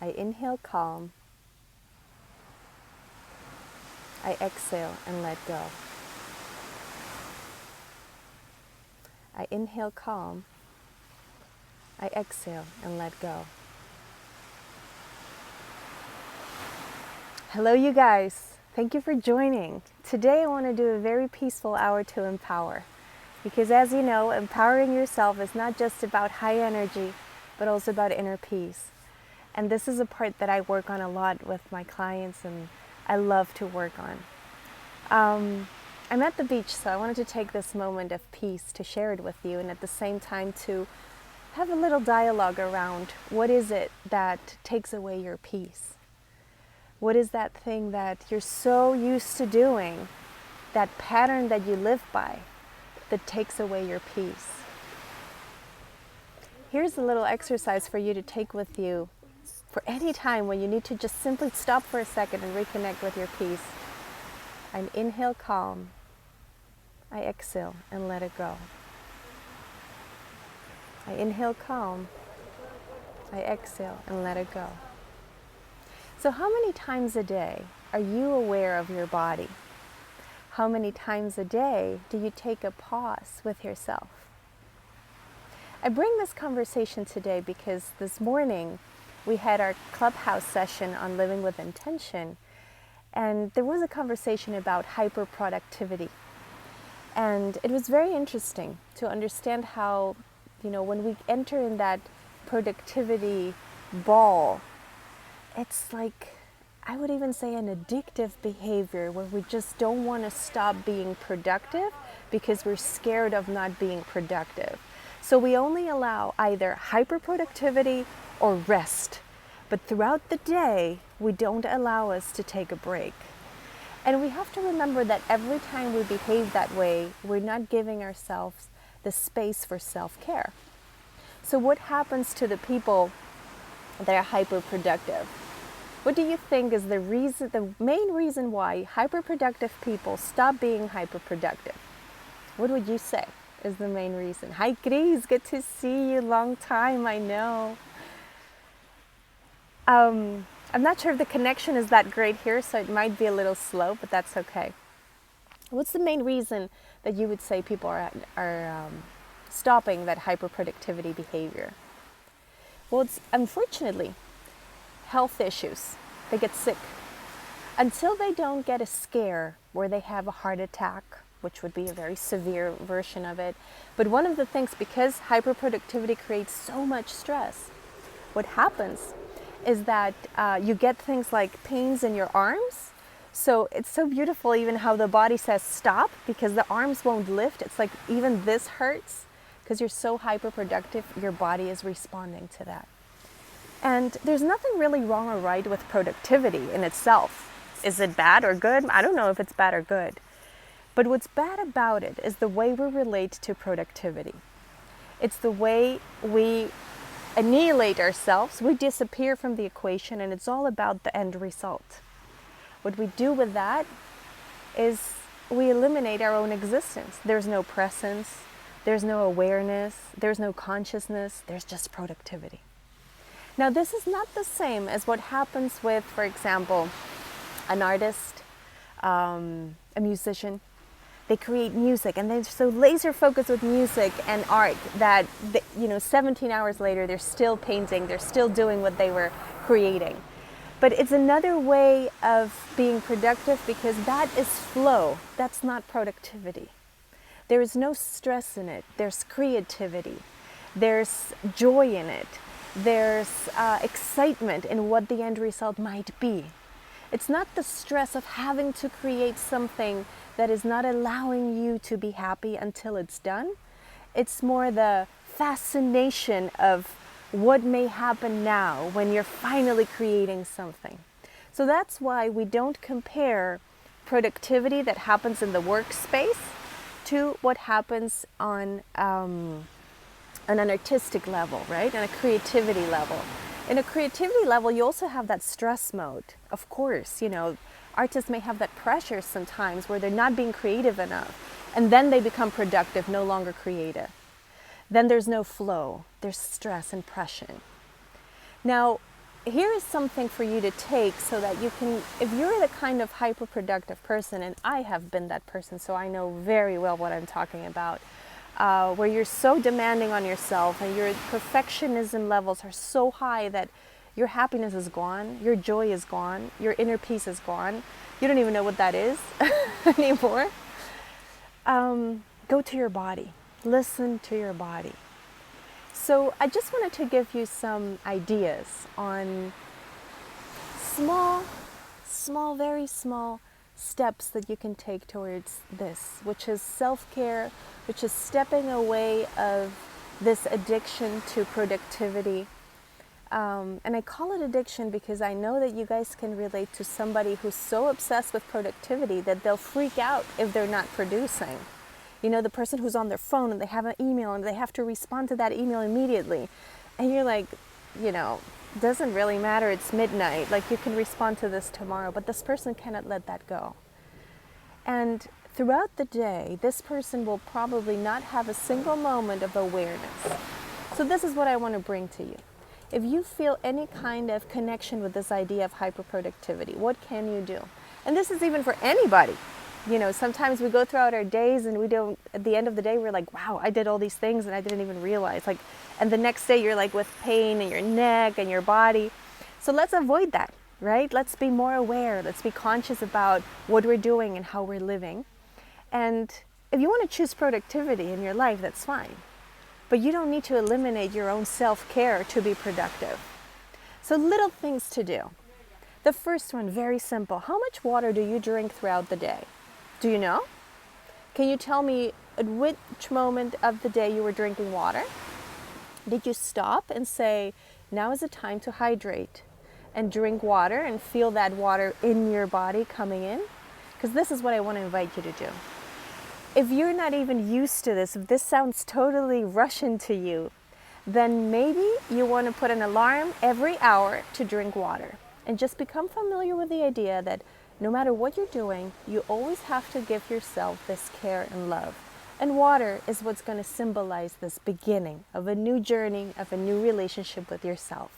I inhale calm. I exhale and let go. I inhale calm. I exhale and let go. Hello, you guys. Thank you for joining. Today I want to do a very peaceful hour to empower. Because as you know, empowering yourself is not just about high energy, but also about inner peace. And this is a part that I work on a lot with my clients and I love to work on. I'm at the beach, so I wanted to take this moment of peace to share it with you and at the same time to have a little dialogue around what is it that takes away your peace? What is that thing that you're so used to doing, that pattern that you live by, that takes away your peace? Here's a little exercise for you to take with you for any time when you need to just simply stop for a second and reconnect with your peace. I inhale calm. I exhale and let it go. I inhale calm. I exhale and let it go. So how many times a day are you aware of your body? How many times a day do you take a pause with yourself? I bring this conversation today because this morning we had our clubhouse session on living with intention, and there was a conversation about hyperproductivity. And it was very interesting to understand how, when we enter in that productivity ball, it's like, I would even say an addictive behavior where we just don't want to stop being productive because we're scared of not being productive. So we only allow either hyperproductivity or rest. But throughout the day, we don't allow us to take a break. And we have to remember that every time we behave that way, we're not giving ourselves the space for self-care. So what happens to the people that are hyperproductive? What do you think is the main reason why hyperproductive people stop being hyperproductive? What would you say is the main reason? Hi, Chris, good to see you. Long time, I know. I'm not sure if the connection is that great here, so it might be a little slow, but that's okay. What's the main reason that you would say people are stopping that hyperproductivity behavior? Well, it's unfortunately health issues. They get sick. Until they don't get a scare where they have a heart attack, which would be a very severe version of it. But one of the things, because hyperproductivity creates so much stress, what happens is that you get things like pains in your arms. So it's so beautiful even how the body says stop, because the arms won't lift. It's like even this hurts because you're so hyperproductive, your body is responding to that. And there's nothing really wrong or right with productivity in itself. Is it bad or good? I don't know if it's bad or good. But what's bad about it is the way we relate to productivity. It's the way we annihilate ourselves, we disappear from the equation, and it's all about the end result. What we do with that is we eliminate our own existence. There's no presence, there's no awareness, there's no consciousness, there's just productivity. Now, this is not the same as what happens with, for example, an artist, a musician. They create music and they're so laser focused with music and art that, 17 hours later, they're still painting, they're still doing what they were creating. But it's another way of being productive because that is flow. That's not productivity. There is no stress in it. There's creativity. There's joy in it. There's excitement in what the end result might be. It's not the stress of having to create something that is not allowing you to be happy until it's done. It's more the fascination of what may happen now when you're finally creating something. So that's why we don't compare productivity that happens in the workspace to what happens on an artistic level, right? On a creativity level. In a creativity level, you also have that stress mode. Of course, artists may have that pressure sometimes where they're not being creative enough, and then they become productive, no longer creative. Then there's no flow, there's stress and pressure. Now, here is something for you to take so that you can, if you're the kind of hyperproductive person, and I have been that person, so I know very well what I'm talking about, where you're so demanding on yourself and your perfectionism levels are so high that your happiness is gone, your joy is gone, your inner peace is gone. You don't even know what that is anymore. Go to your body. Listen to your body. So I just wanted to give you some ideas on small, very small steps that you can take towards this, which is self-care, which is stepping away of this addiction to productivity. And I call it addiction because I know that you guys can relate to somebody who's so obsessed with productivity that they'll freak out if they're not producing. You know, the person who's on their phone and they have an email and they have to respond to that email immediately. And you're like, you know, doesn't really matter, it's midnight, like you can respond to this tomorrow, but this person cannot let that go. And throughout the day, this person will probably not have a single moment of awareness. So this is what I want to bring to you. If you feel any kind of connection with this idea of hyperproductivity, what can you do? And this is even for anybody. You know, sometimes we go throughout our days and we don't, at the end of the day, we're like, wow, I did all these things and I didn't even realize. Like, and the next day you're like with pain in your neck and your body. So let's avoid that, right? Let's be more aware. Let's be conscious about what we're doing and how we're living. And if you want to choose productivity in your life, that's fine. But you don't need to eliminate your own self-care to be productive. So little things to do. The first one, very simple. How much water do you drink throughout the day? Do you know? Can you tell me at which moment of the day you were drinking water? Did you stop and say, now is the time to hydrate and drink water and feel that water in your body coming in? Because this is what I want to invite you to do. If you're not even used to this, if this sounds totally Russian to you, then maybe you want to put an alarm every hour to drink water and just become familiar with the idea that no matter what you're doing, you always have to give yourself this care and love. And water is what's going to symbolize this beginning of a new journey, of a new relationship with yourself.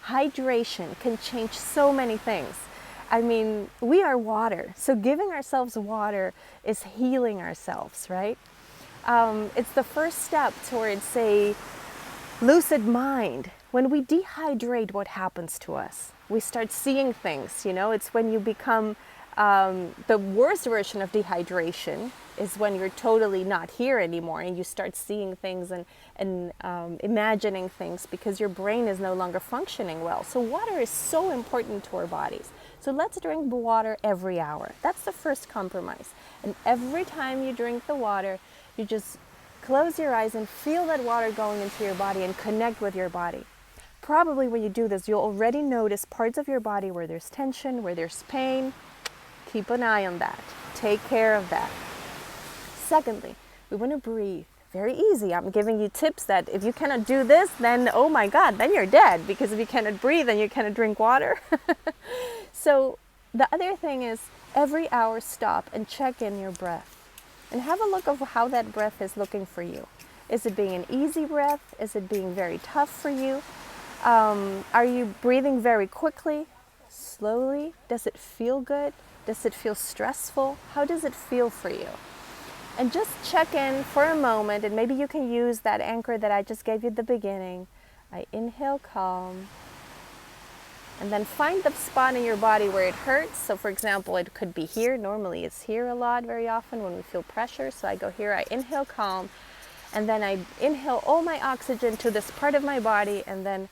Hydration can change so many things. I mean, we are water, so giving ourselves water is healing ourselves, right? It's the first step towards a lucid mind. When we dehydrate, what happens to us? We start seeing things, you know? It's when you become, the worst version of dehydration is when you're totally not here anymore and you start seeing things and imagining things because your brain is no longer functioning well. So water is so important to our bodies. So let's drink water every hour. That's the first compromise. And every time you drink the water, you just close your eyes and feel that water going into your body and connect with your body. Probably when you do this, you'll already notice parts of your body where there's tension, where there's pain. Keep an eye on that. Take care of that. Secondly, we want to breathe. Very easy. I'm giving you tips that if you cannot do this, then oh my God, then you're dead. Because if you cannot breathe, then you cannot drink water. So the other thing is every hour stop and check in your breath. And have a look of how that breath is looking for you. Is it being an easy breath? Is it being very tough for you? Are you breathing very quickly, slowly? Does it feel good? Does it feel stressful? How does it feel for you? And just check in for a moment, and maybe you can use that anchor that I just gave you at the beginning. I inhale calm, and then find the spot in your body where it hurts. So for example, it could be here. Normally it's here a lot, very often when we feel pressure. So I go here, I inhale calm, and then I inhale all my oxygen to this part of my body, and then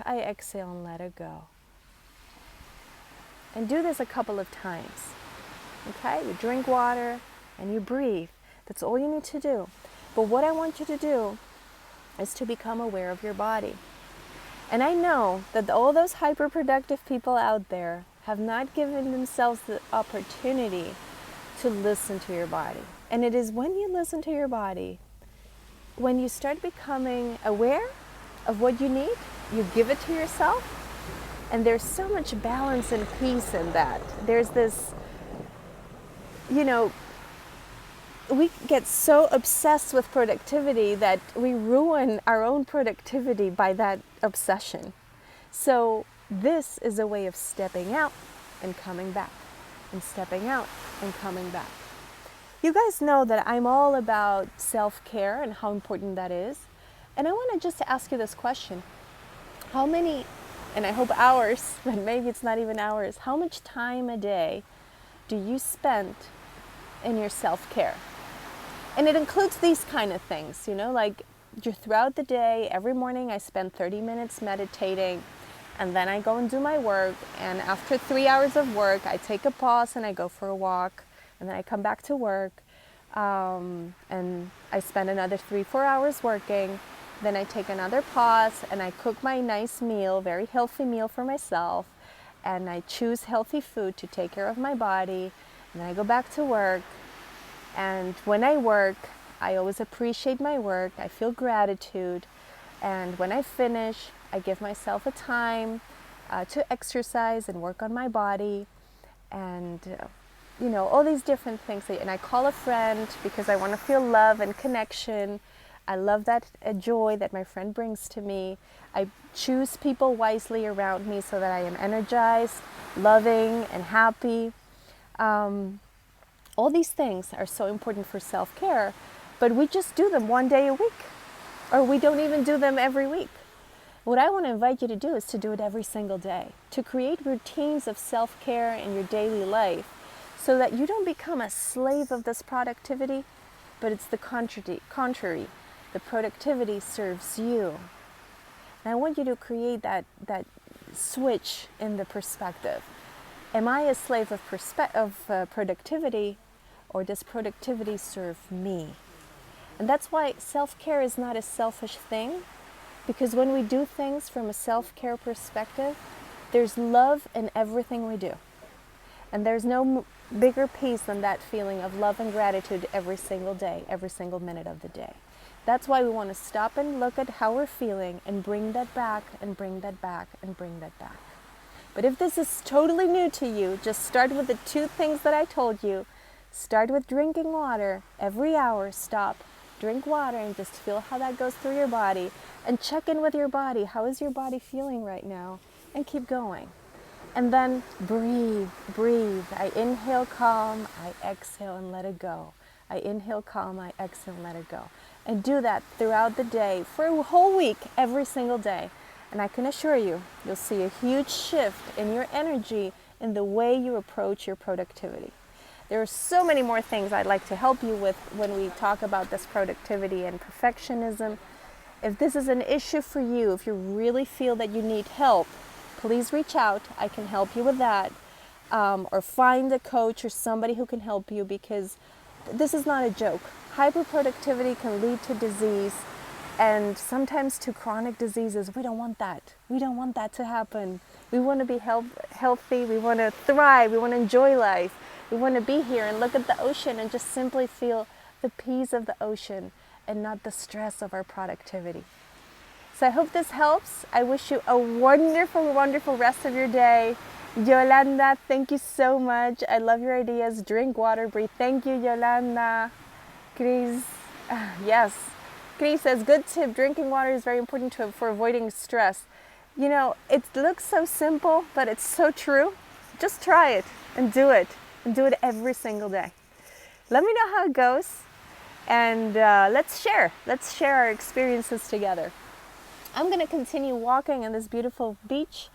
I exhale and let it go. And do this a couple of times. Okay, you drink water and you breathe. That's all you need to do. But what I want you to do is to become aware of your body. And I know that all those hyperproductive people out there have not given themselves the opportunity to listen to your body. And it is when you listen to your body, when you start becoming aware of what you need, you give it to yourself, and there's so much balance and peace in that. There's this, you know, we get so obsessed with productivity that we ruin our own productivity by that obsession. So this is a way of stepping out and coming back, and stepping out and coming back. You guys know that I'm all about self-care and how important that is. And I want to just ask you this question. How many, and I hope hours, but maybe it's not even hours, how much time a day do you spend in your self-care? And it includes these kind of things, like throughout the day, every morning I spend 30 minutes meditating, and then I go and do my work. And after 3 hours of work, I take a pause and I go for a walk. And then I come back to work, and I spend another 3-4 hours working. Then I take another pause and I cook my nice meal, very healthy meal for myself. And I choose healthy food to take care of my body. And then I go back to work. And when I work, I always appreciate my work. I feel gratitude. And when I finish, I give myself a time to exercise and work on my body. And all these different things. And I call a friend because I want to feel love and connection. I love that joy that my friend brings to me. I choose people wisely around me so that I am energized, loving, and happy. All these things are so important for self-care, but we just do them one day a week, or we don't even do them every week. What I want to invite you to do is to do it every single day, to create routines of self-care in your daily life, so that you don't become a slave of this productivity, but it's the contrary. The productivity serves you. And I want you to create that switch in the perspective. Am I a slave of productivity, or does productivity serve me? And that's why self-care is not a selfish thing, because when we do things from a self-care perspective, there's love in everything we do. And there's no bigger peace than that feeling of love and gratitude every single day, every single minute of the day. That's why we want to stop and look at how we're feeling and bring that back and bring that back and bring that back. But if this is totally new to you, just start with the 2 things that I told you. Start with drinking water every hour. Stop, drink water, and just feel how that goes through your body. And check in with your body. How is your body feeling right now? And keep going. And then breathe, breathe. I inhale calm, I exhale and let it go. I inhale calm, I exhale and let it go. And do that throughout the day for a whole week, every single day. And I can assure you, you'll see a huge shift in your energy, in the way you approach your productivity. There are so many more things I'd like to help you with when we talk about this productivity and perfectionism. If this is an issue for you, if you really feel that you need help, please reach out. I can help you with that. Or find a coach or somebody who can help you, because this is not a joke. Hyperproductivity can lead to disease, and sometimes to chronic diseases. We don't want that. We don't want that to happen. We want to be healthy. We want to thrive. We want to enjoy life. We want to be here and look at the ocean and just simply feel the peace of the ocean and not the stress of our productivity. So I hope this helps. I wish you a wonderful, wonderful rest of your day. Yolanda, thank you so much. I love your ideas. Drink water, breathe. Thank you, Yolanda. Chris, yes. Chris says, good tip. Drinking water is very important for avoiding stress. It looks so simple, but it's so true. Just try it and do it. And do it every single day. Let me know how it goes. And let's share our experiences together. I'm going to continue walking on this beautiful beach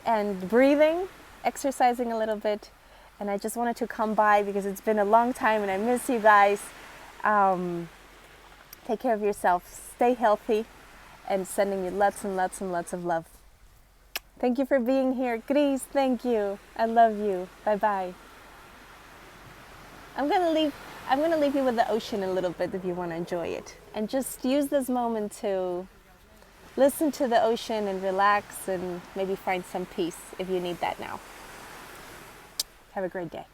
and breathing, exercising a little bit. And I just wanted to come by because it's been a long time and I miss you guys. Take care of yourself, stay healthy, and sending you lots and lots and lots of love. Thank you for being here. Chris, thank you. I love you. Bye-bye. I'm gonna leave you with the ocean a little bit if you want to enjoy it. And just use this moment to listen to the ocean and relax and maybe find some peace if you need that now. Have a great day.